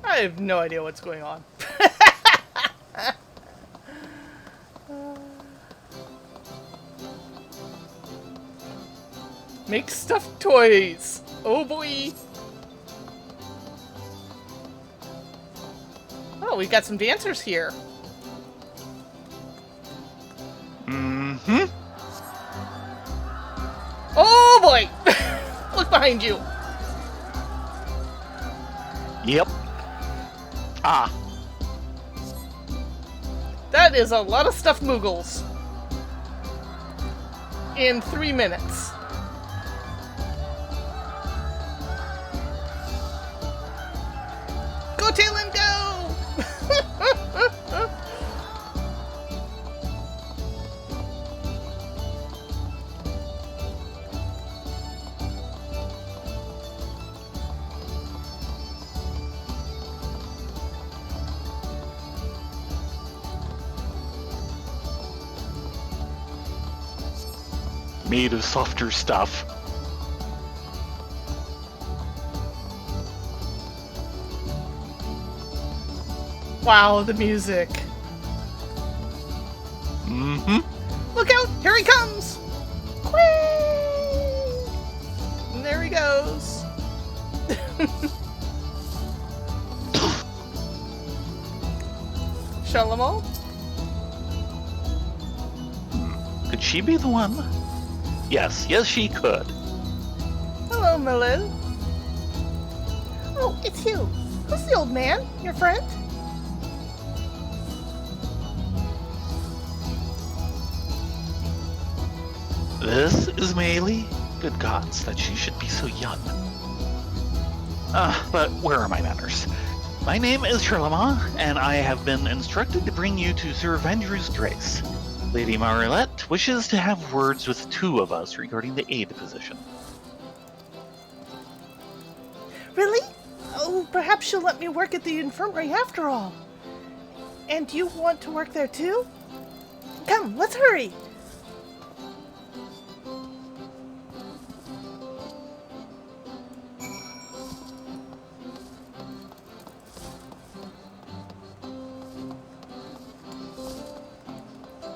I have no idea what's going on. Make stuffed toys. Oh boy. Oh, we got some dancers here. Mm-hmm. Oh boy. Look behind you. Yep. Ah. That is a lot of stuffed Moogles. In 3 minutes. Go, Talon, go! Made of softer stuff. Wow, the music. Mm-hmm. Look out! Here he comes! Whee! And there he goes. Shalom? Could she be the one? Yes, she could. Hello, Merlin. Oh, it's you. Who's the old man? Your friend? This is Maylee? Good gods, that she should be so young. But where are my manners? My name is Charlemagne, and I have been instructed to bring you to Sir Vendrew's grace. Lady Marlette wishes to have words with two of us regarding the aid position. Really? Oh, perhaps she'll let me work at the infirmary after all. And you want to work there too? Come, let's hurry.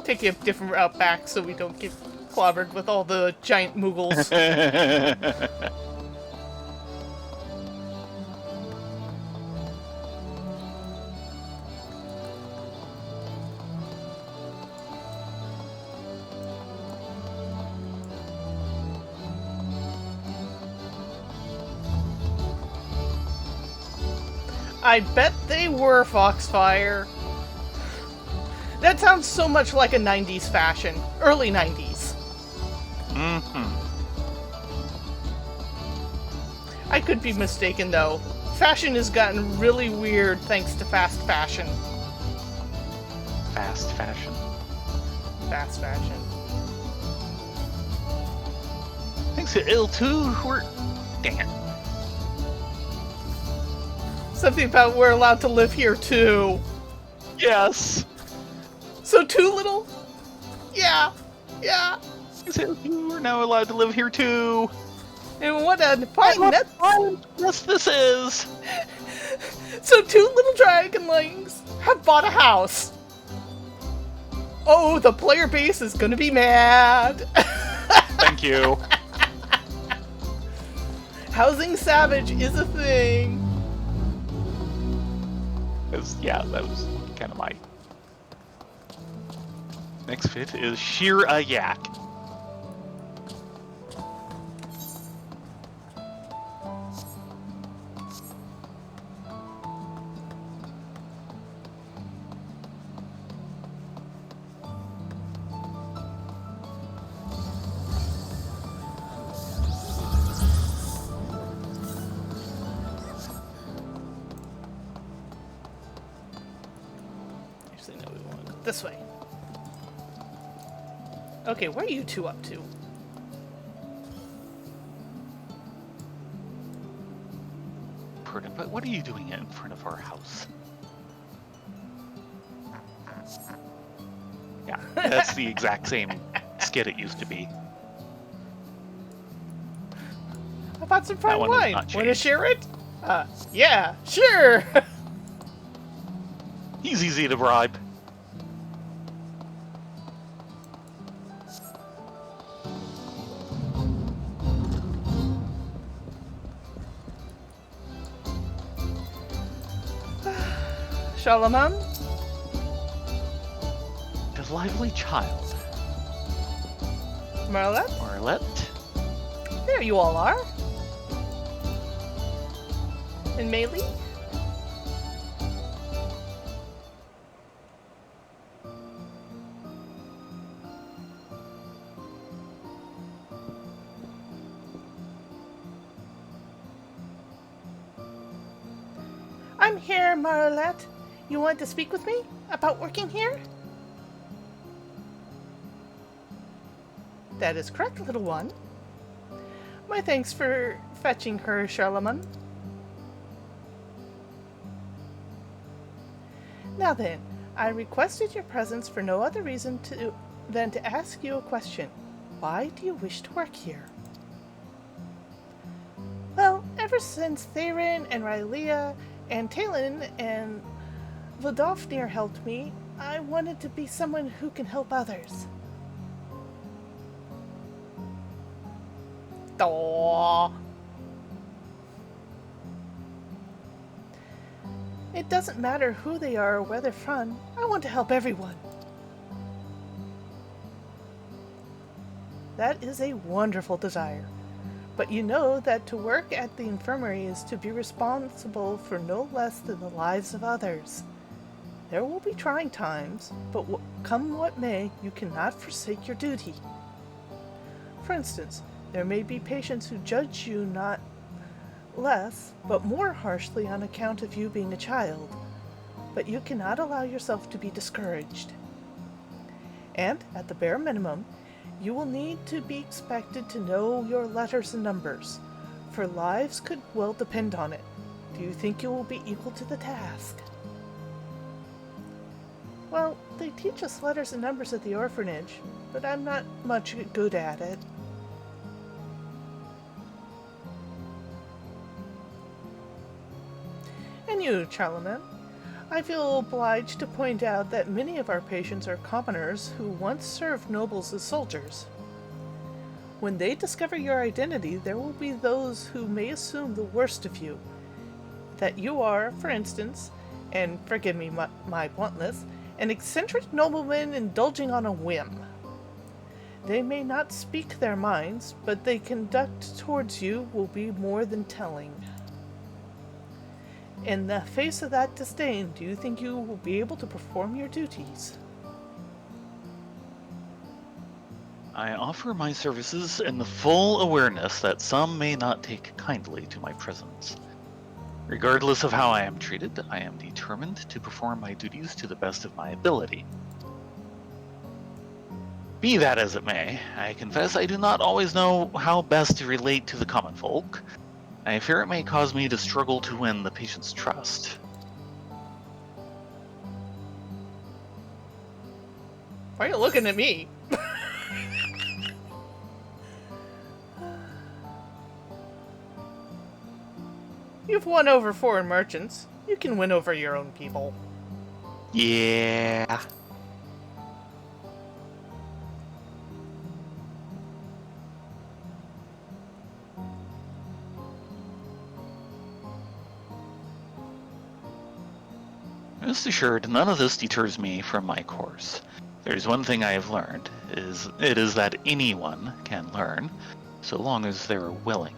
Take a different route back so we don't get clobbered with all the giant Moogles. I bet they were Foxfire. That sounds so much like a 90s fashion. Early 90s. Mm-hmm. I could be mistaken, though. Fashion has gotten really weird thanks to fast fashion. Fast fashion. Fast fashion. Thanks to ill too. Dang it. Something about we're allowed to live here, too. Yes. So too little? Yeah. Yeah. We're now allowed to live here too. And what a fine net. Yes, this is. So 2 little dragonlings have bought a house. Oh, the player base is gonna be mad. Thank you. Housing savage is a thing. Yeah, that was kind of my next fit is shear a yak. Actually, no, we want to go this way. Okay, what are you two up to? Prudent, but what are you doing in front of our house? Yeah, that's the exact same skit it used to be. I bought some fine one has wine. not Want to changed. share it? Yeah, sure. He's easy to bribe. Shalom? A lively child. Marlette? Marlette? There you all are. And Maylee? I'm here, Marlette. You want to speak with me about working here? That is correct, little one. My thanks for fetching her, Charlemagne. Now then, I requested your presence for no other reason than to ask you a question. Why do you wish to work here? Well, ever since Theron and Rylea and Talon and Vladofnir helped me, I wanted to be someone who can help others. Aww. It doesn't matter who they are or where they're from. I want to help everyone. That is a wonderful desire. But you know that to work at the infirmary is to be responsible for no less than the lives of others. There will be trying times, but come what may, you cannot forsake your duty. For instance, there may be patients who judge you not less, but more harshly on account of you being a child. But you cannot allow yourself to be discouraged. And, at the bare minimum, you will need to be expected to know your letters and numbers, for lives could well depend on it. Do you think you will be equal to the task? Well, they teach us letters and numbers at the orphanage, but I'm not much good at it. And you, Charlemagne? I feel obliged to point out that many of our patients are commoners who once served nobles as soldiers. When they discover your identity, there will be those who may assume the worst of you. That you are, for instance, and forgive me my bluntness, an eccentric nobleman indulging on a whim. They may not speak their minds, but they conduct towards you will be more than telling. In the face of that disdain, do you think you will be able to perform your duties? I offer my services in the full awareness that some may not take kindly to my presence. Regardless of how I am treated, I am determined to perform my duties to the best of my ability. Be that as it may, I confess I do not always know how best to relate to the common folk. I fear it may cause me to struggle to win the patient's trust. Why are you looking at me? You've won over foreign merchants. You can win over your own people. Yeah. Rest assured, none of this deters me from my course. There's one thing I have learned, it is that anyone can learn, so long as they're willing.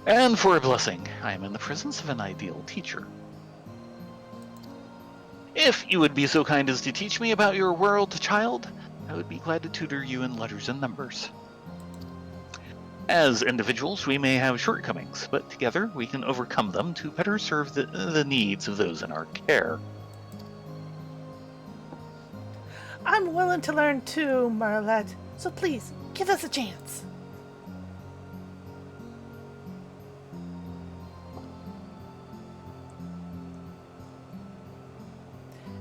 And for a blessing, I am in the presence of an ideal teacher. If you would be so kind as to teach me about your world, child, I would be glad to tutor you in letters and numbers. As individuals, we may have shortcomings, but together we can overcome them to better serve the needs of those in our care. I'm willing to learn too, Marlette, so please, give us a chance.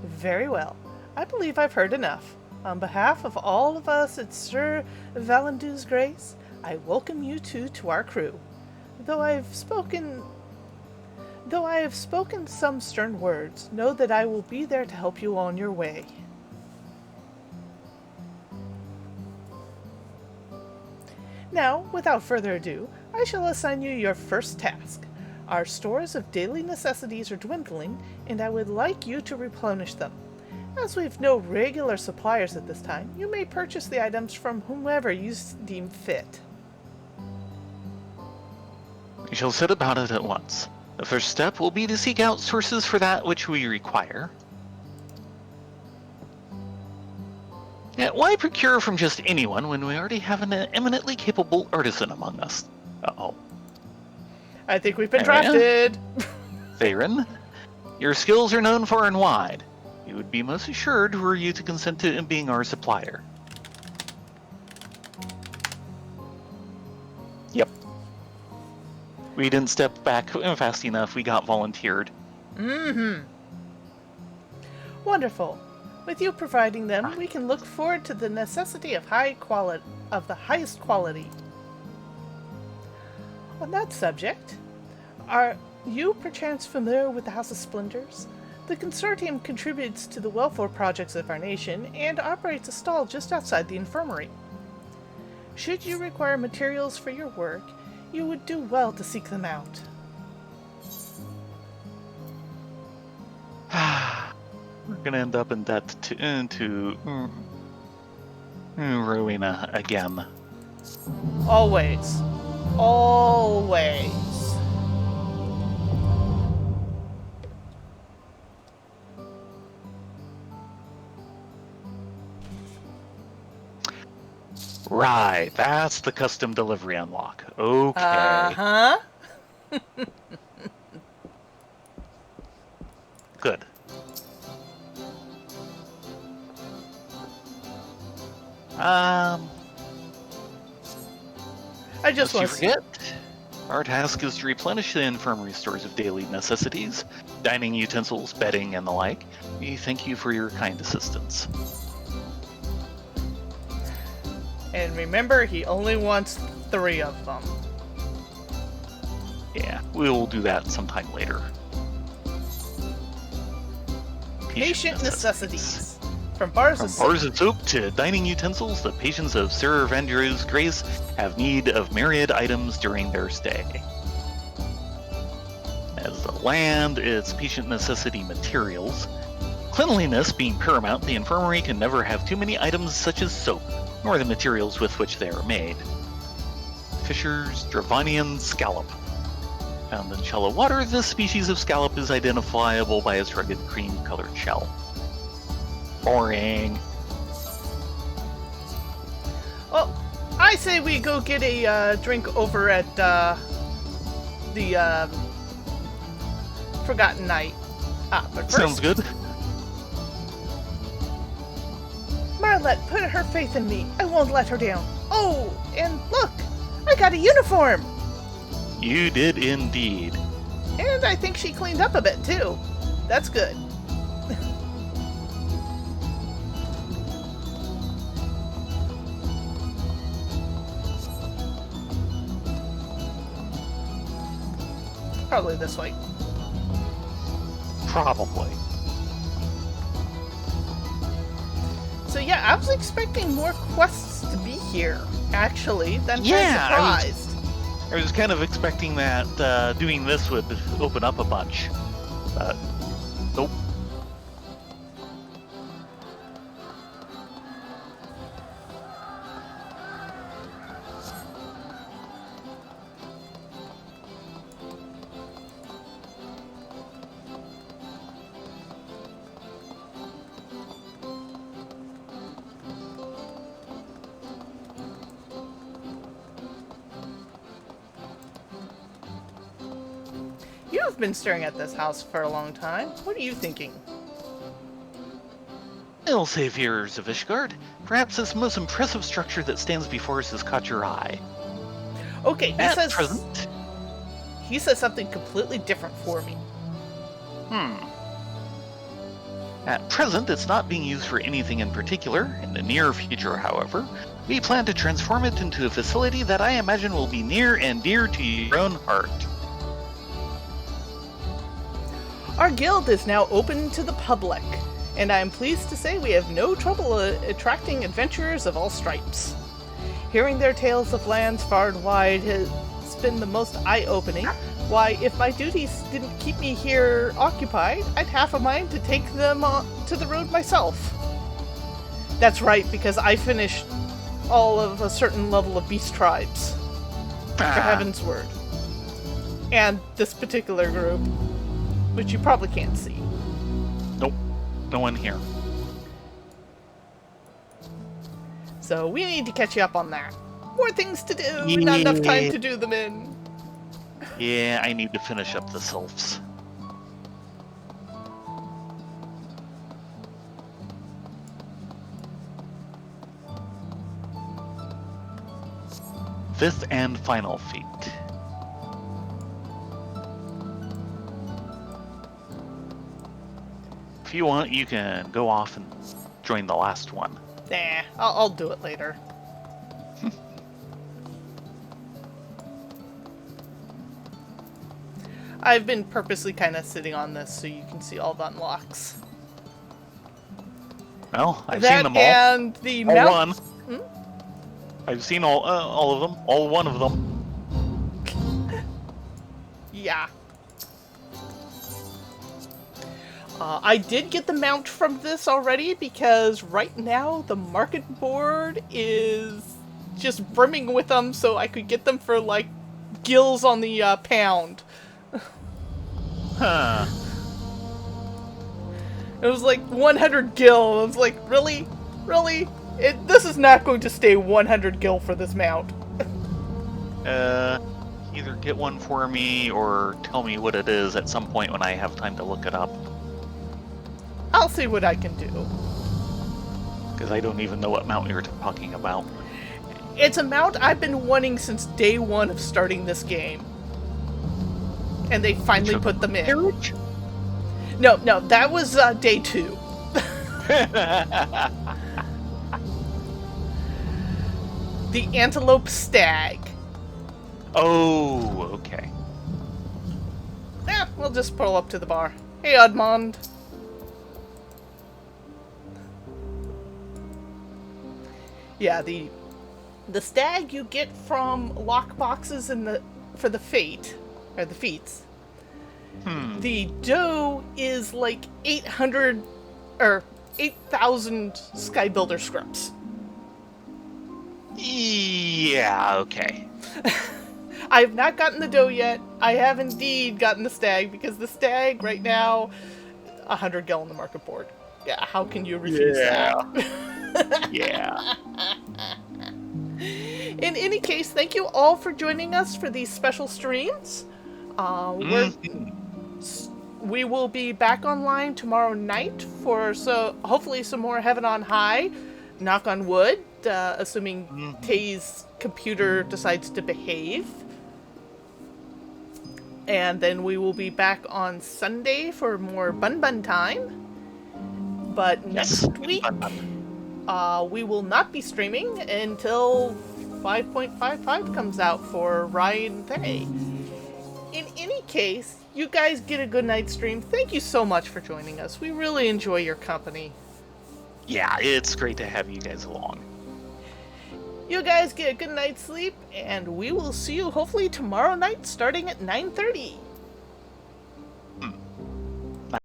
Very well. I believe I've heard enough. On behalf of all of us at Sir Valendu's Grace, I welcome you two to our crew. Though I have spoken some stern words, know that I will be there to help you on your way. Now, without further ado, I shall assign you your first task. Our stores of daily necessities are dwindling, and I would like you to replenish them. As we've no regular suppliers at this time, you may purchase the items from whomever you deem fit. We shall set about it at once. The first step will be to seek out sources for that which we require. Yet why procure from just anyone when we already have an eminently capable artisan among us? Uh-oh. I think we've been drafted! Theron, your skills are known far and wide. You would be most assured were you to consent to being our supplier. Yep. We didn't step back fast enough, we got volunteered. Mm-hmm. Wonderful. With you providing them, we can look forward to the necessity of the highest quality. On that subject, are you perchance familiar with the House of Splendors? The consortium contributes to the welfare projects of our nation and operates a stall just outside the infirmary. Should you require materials for your work, you would do well to seek them out. We're gonna end up in debt to Rowena again. Always. Always. Right, that's the custom delivery unlock. Okay. Uh-huh. Good. I just Lest you want to forget, our task is to replenish the infirmary stores of daily necessities, dining utensils, bedding, and the like. We thank you for your kind assistance. And remember, he only wants 3 of them. Yeah, we'll do that sometime later. Patient necessities. From bars From of bars of soap to dining utensils, the patients of Sir Vandrew's Grace have need of myriad items during their stay. As the land, its patient necessity materials. Cleanliness being paramount, the infirmary can never have too many items such as soap, nor the materials with which they are made. Fisher's Dravanian scallop. Found in shallow water, this species of scallop is identifiable by its rugged cream-colored shell. Boring. Well, I say we go get a drink over at the Forgotten Night. But first, Sounds good. Marlette put her faith in me. I won't let her down. Oh, and look, I got a uniform. You did indeed. And I think she cleaned up a bit too. That's good. Probably this way. Probably. So yeah, I was expecting more quests to be here, actually. Then Yeah, surprised. I was kind of expecting that doing this would open up a bunch. But nope. You've been staring at this house for a long time. What are you thinking? I'll say viewers of Ishgard. Perhaps this most impressive structure that stands before us has caught your eye. Okay, At present. he says something completely different for me. At present, it's not being used for anything in particular. In the near future, however, we plan to transform it into a facility that I imagine will be near and dear to your own heart. Our guild is now open to the public, and I am pleased to say we have no trouble attracting adventurers of all stripes. Hearing their tales of lands far and wide has been the most eye-opening. Why, if my duties didn't keep me here occupied, I'd have a mind to take them to the road myself. That's right, because I finished all of a certain level of beast tribes. For heaven's word. And this particular group, which you probably can't see. Nope, no one here. So we need to catch you up on that. More things to do, not enough time to do them in. Yeah, I need to finish up the sylphs. Fifth and final feat. If you want, you can go off and join the last one. Nah, I'll do it later. I've been purposely kind of sitting on this so you can see all the unlocks. Well, I've That seen them all. and the All mount. one. I've seen all of them. All one of them. Yeah. I did get the mount from this already because right now the market board is just brimming with them, so I could get them for like gills on the pound. Huh. It was like 100 gil. I was like, really? Really? This is not going to stay 100 gil for this mount. Either get one for me or tell me what it is at some point when I have time to look it up. I'll see what I can do. Because I don't even know what mount you're talking about. It's a mount I've been wanting since day one of starting this game. And they finally put them in. Carriage? No, that was day 2. The antelope stag. Oh, okay. We'll just pull up to the bar. Hey, Edmond. Yeah, the stag you get from lock boxes for the fate, or the feats. The doe is like 800 or 8,000 Skybuilder scripts. Yeah, okay. I have not gotten the doe yet. I have indeed gotten the stag because the stag right now 100 gil on the market board. Yeah, how can you refuse that? Yeah. In any case, thank you all for joining us for these special streams. We will be back online tomorrow night for hopefully some more Heaven on High. Knock on wood, assuming Tay's computer decides to behave. And then we will be back on Sunday for more Bun Bun time. But next week, we will not be streaming until 5.55 comes out for Ryan Thay. In any case, you guys get a good night's stream. Thank you so much for joining us. We really enjoy your company. Yeah, it's great to have you guys along. You guys get a good night's sleep, and we will see you hopefully tomorrow night starting at 9:30.